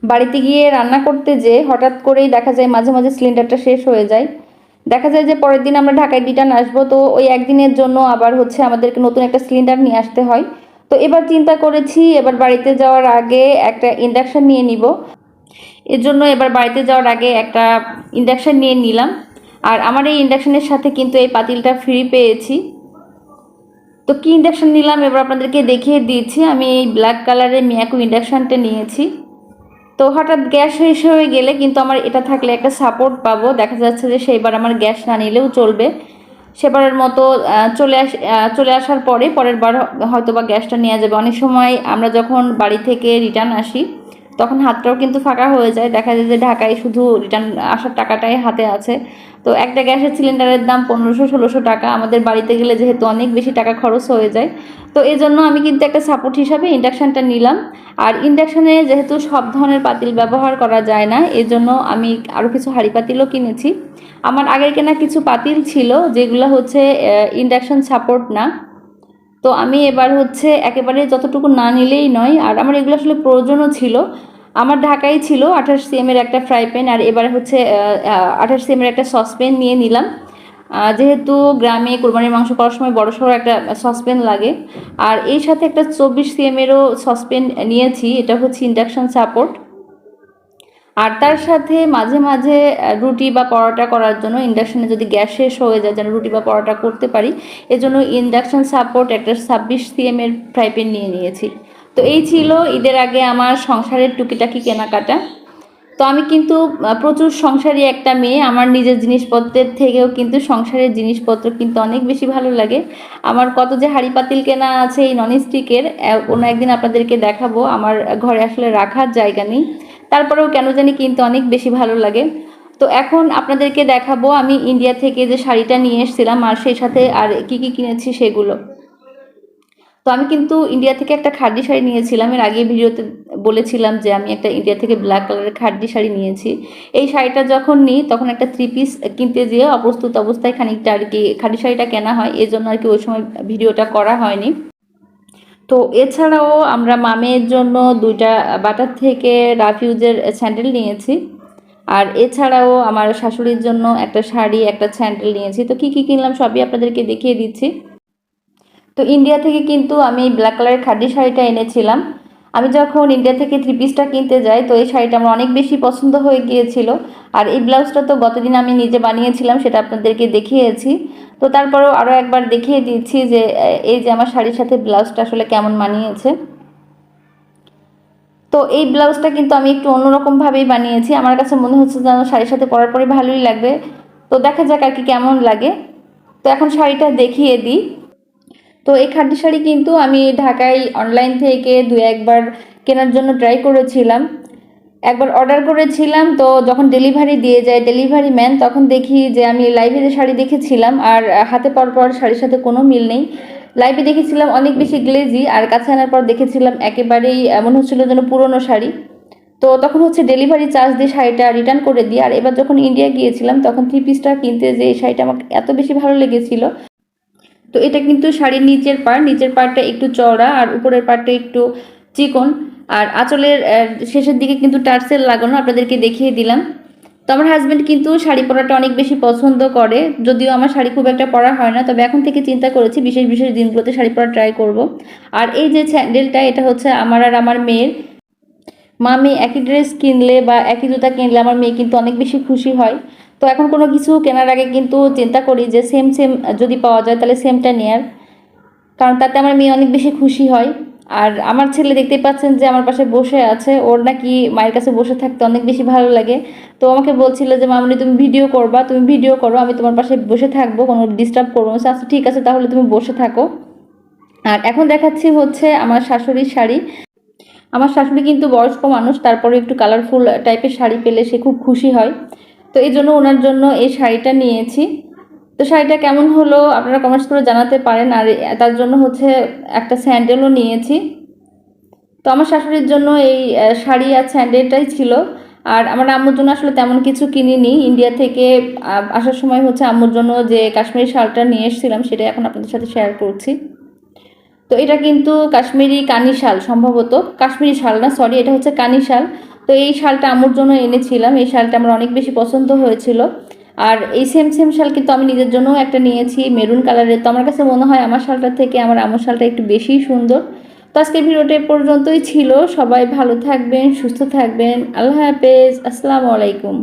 বাড়িতে গিয়ে রান্না করতে যেয়ে হঠাৎ করেই দেখা যায় মাঝে মাঝে সিলিন্ডারটা শেষ হয়ে যায়। দেখা যায় যে পরের দিন আমরা ঢাকায় রিটার্ন আসবো, তো ওই একদিনের জন্য আবার হচ্ছে আমাদেরকে নতুন একটা সিলিন্ডার নিয়ে আসতে হয়। তো এবার চিন্তা করেছি এবার বাড়িতে যাওয়ার আগে একটা ইন্ডাকশন নিয়ে নিব। এর জন্য এবার বাড়িতে যাওয়ার আগে একটা ইন্ডাকশন নিয়ে নিলাম। আর আমার এই ইন্ডাকশনের সাথে কিন্তু এই পাতিলটা ফ্রি পেয়েছি। তো কি ইন্ডাকশন নিলাম এবার আপনাদেরকে দেখিয়ে দিয়েছি। আমি এই ব্ল্যাক কালারের মিয়াকো ইন্ডাকশনটা নিয়েছি। তো হঠাৎ গ্যাস শেষ হয়ে গেলে কিন্তু আমার এটা থাকলে একটা সাপোর্ট পাবো। দেখা যাচ্ছে যে সেইবার আমার গ্যাস না নিলেও চলবে। সেবারের মতো চলে আসার পরের বার হয়তো বা গ্যাসটা নেওয়া যাবে। অনেক সময় আমরা যখন বাড়ি থেকে রিটার্ন আসি তখন হাতটাও কিন্তু ফাঁকা হয়ে যায়, দেখা যায় যে ঢাকায় শুধু রিটার্ন আসার টাকাটাই হাতে আছে। তো একটা গ্যাসের সিলিন্ডারের দাম 1500-1600 টাকা, আমাদের বাড়িতে গেলে যেহেতু অনেক বেশি টাকা খরচ হয়ে যায়। তো এই জন্য আমি কিন্তু একটা সাপোর্ট হিসাবে ইন্ডাকশানটা নিলাম। আর ইন্ডাকশানে যেহেতু সব ধরনের পাতিল ব্যবহার করা যায় না, এই জন্য আমি আরও কিছু হাঁড়ি পাতিলও কিনেছি। আমার আগের কেনা কিছু পাতিল ছিল যেগুলো হচ্ছে ইন্ডাকশান সাপোর্ট না। তো আমি এবার হচ্ছে একেবারে যতটুকু না নিলেই নয়, আর আমার এগুলো আসলে প্রয়োজনও ছিল। আমার ঢাকায় ছিল 28 cm এর একটা ফ্রাই প্যান, আর এবার হচ্ছে 28 cm এর একটা সসপ্যান নিয়ে নিলাম। যেহেতু গ্রামে কোরবানির মাংস করার সময় বড়সড় একটা সসপ্যান লাগে। আর এই সাথে একটা 24 cm এরও সসপ্যান নিয়েছি, এটা হচ্ছে ইন্ডাকশান সাপোর্ট। আর তার সাথে মাঝে মাঝে রুটি বা পরোটা করার জন্য ইন্ডাকশানে যদি গ্যাস শেষ হয়ে যায় যেন রুটি বা পরোটা করতে পারি, এজন্য ইন্ডাকশান সাপোর্ট একটা 26 cm এর ফ্রাই প্যান নিয়ে নিয়েছি। তো এই ছিল ঈদের আগে আমার সংসারের টুকিটাকি কেনাকাটা। তো আমি কিন্তু প্রচুর সংসারী একটা মেয়ে, আমার নিজের জিনিসপত্রের থেকেও কিন্তু সংসারের জিনিসপত্র কিন্তু অনেক বেশি ভালো লাগে। আমার কত যে হাঁড়ি পাতিল কেনা আছে এই ননস্টিকের, কোনো একদিন আপনাদেরকে দেখাবো। আমার ঘরে আসলে রাখার জায়গা নেই, তারপরেও কেন জানি কিন্তু অনেক বেশি ভালো লাগে। তো এখন আপনাদেরকে দেখাবো আমি ইন্ডিয়া থেকে যে শাড়িটা নিয়ে এসেছিলাম আর সেই সাথে আর কি কি কিনেছি সেগুলো। তো আমি কিন্তু ইন্ডিয়া থেকে একটা খাদি শাড়ি নিয়েছিলাম, এর আগে ভিডিওতে বলেছিলাম যে আমি একটা ইন্ডিয়া থেকে ব্ল্যাক কালারের খাদি শাড়ি নিয়েছি। এই শাড়িটা যখন নিই তখন একটা 3 পিস কিনতে যেয়ে অপ্রস্তুত অবস্থায় খানিকটা আর কি খাদি শাড়িটা কেনা হয়, এই জন্য আর কি ওই সময় ভিডিওটা করা হয়নি। তো এছাড়াও আমরা মামের জন্য 2টা বাটার থেকে রাফিউজের স্যান্ডেল নিয়েছি। আর এছাড়াও আমার শাশুড়ির জন্য একটা শাড়ি একটা স্যান্ডেল নিয়েছি। তো কি কি কিনলাম সবই আপনাদেরকে দেখিয়ে দিচ্ছি। তো ইন্ডিয়া থেকে কিন্তু আমি ব্ল্যাক কালারের খাদি শাড়িটা এনেছিলাম। আমি যখন ইন্ডিয়া থেকে 3 পিসটা কিনতে যাই তো এই শাড়িটা আমার অনেক বেশি পছন্দ হয়ে গিয়েছিল। আর এই ব্লাউজটা তো গতদিন আমি নিজে বানিয়েছিলাম, সেটা আপনাদেরকে দেখিয়েছি। তো তারপরেও আরও একবার দেখিয়ে দিচ্ছি যে এই যে আমার শাড়ির সাথে ব্লাউজটা আসলে কেমন মানিয়েছে। তো এই ব্লাউজটা কিন্তু আমি একটু অন্যরকমভাবেই বানিয়েছি, আমার কাছে মনে হচ্ছে যেন শাড়ির সাথে পরার পরে ভালোই লাগবে। তো দেখা যাক আর কি কেমন লাগে। তো এখন শাড়িটা দেখিয়ে দিই। তো এই খাদি শাড়ি কিন্তু আমি ঢাকায় অনলাইন থেকে 2-1বার কেনার জন্য ট্রাই করেছিলাম। একবার অর্ডার করেছিলাম, তো যখন ডেলিভারি দিয়ে যায় ডেলিভারি ম্যান তখন দেখি যে আমি লাইভে যে শাড়ি দেখেছিলাম আর হাতে পাওয়ার পর শাড়ির সাথে কোনো মিল নেই। লাইভে দেখেছিলাম অনেক বেশি গ্লেজি, আর কাছে আনার পর দেখেছিলাম একেবারেই মনে হচ্ছিল যেন পুরনো শাড়ি। তো তখন হচ্ছে ডেলিভারি চার্জ দিয়ে শাড়িটা রিটার্ন করে দিই। আর এবার যখন ইন্ডিয়া গিয়েছিলাম তখন 3 পিসটা কিনতে যে এই শাড়িটা আমার এত বেশি ভালো লেগেছিল। তো এটা কিন্তু শাড়ির নিচের পার্টটা একটু চওড়া আর উপরের পার্টটা একটু চিকন। আর আঁচলের শেষের দিকে কিন্তু টার্সেল লাগানো, আপনাদেরকে দেখিয়ে দিলাম। তো আমার হাজব্যান্ড কিন্তু শাড়ি পরাটা অনেক বেশি পছন্দ করে, যদিও আমার শাড়ি খুব একটা পরা হয় না, তবে এখন থেকে চিন্তা করেছি বিশেষ বিশেষ দিনগুলোতে শাড়ি পরা ট্রাই করব। আর এই যে স্যান্ডেলটা এটা হচ্ছে আমার আর আমার মেয়ের। মা মেয়ে একই ড্রেস কিনলে বা একই জুতা কিনলে আমার মেয়ে কিন্তু অনেক বেশি খুশি হয়। তো এখন কোনো কিছু কেনার আগে কিন্তু চিন্তা করি যে সেম সেম যদি পাওয়া যায় তাহলে সেমটা নেয়ার, কারণ তাতে আমার মেয়ে অনেক বেশি খুশি হয়। আর আমার ছেলে দেখতেই পাচ্ছেন যে আমার পাশে বসে আছে, ওর নাকি মায়ের কাছে বসে থাকতে অনেক বেশি ভালো লাগে। তো আমাকে বলছিল যে মামনি তুমি ভিডিও করবা, তুমি ভিডিও করো, আমি তোমার পাশে বসে থাকবো, কোনো ডিস্টার্ব করবো না। আচ্ছা ঠিক আছে তাহলে তুমি বসে থাকো। আর এখন দেখাচ্ছি হচ্ছে আমার শাশুড়ির শাড়ি। আমার শাশুড়ি কিন্তু বয়স্ক মানুষ, তারপরে একটু কালারফুল টাইপের শাড়ি পেলে সে খুব খুশি হয়। তো এই জন্য ওনার জন্য এই শাড়িটা নিয়েছি। তো শাড়িটা কেমন হলো আপনারা কমেন্টস করে জানাতে পারেন। আর তার জন্য হচ্ছে একটা স্যান্ডেলও নিয়েছি। তো আমার শাশুড়ির জন্য এই শাড়ি আর স্যান্ডেলটাই ছিল। আর আমার আম্মুর জন্য আসলে তেমন কিছু কিনিনি, ইন্ডিয়া থেকে আসার সময় হচ্ছে আম্মুর জন্য যে কাশ্মীরি শালটা নিয়ে এসেছিলাম সেটা এখন আপনাদের সাথে শেয়ার করছি। তো তো এটা কিন্তু কাশ্মীরি কানি শাল, সম্ভবত কাশ্মীরি শাল না, সরি, এটা হচ্ছে কানি শাল। তো এই শালটা আম্মুর জন্য এনেছিলাম, এই শালটা আমার অনেক বেশি পছন্দ হয়েছিল। আর এই সেম সেম শাল কিন্তু আমি নিজের জন্যও একটা নিয়েছি মেরুন কালারের। তো আমার কাছে মনে হয় আমার শালটা থেকে আমার আম্মুর শালটা একটু বেশিই সুন্দর। তো আজকের ভিডিওটা এ পর্যন্তই ছিল। সবাই ভালো থাকবেন, সুস্থ থাকবেন। আল্লাহ হাফেজ, আসসালামু আলাইকুম।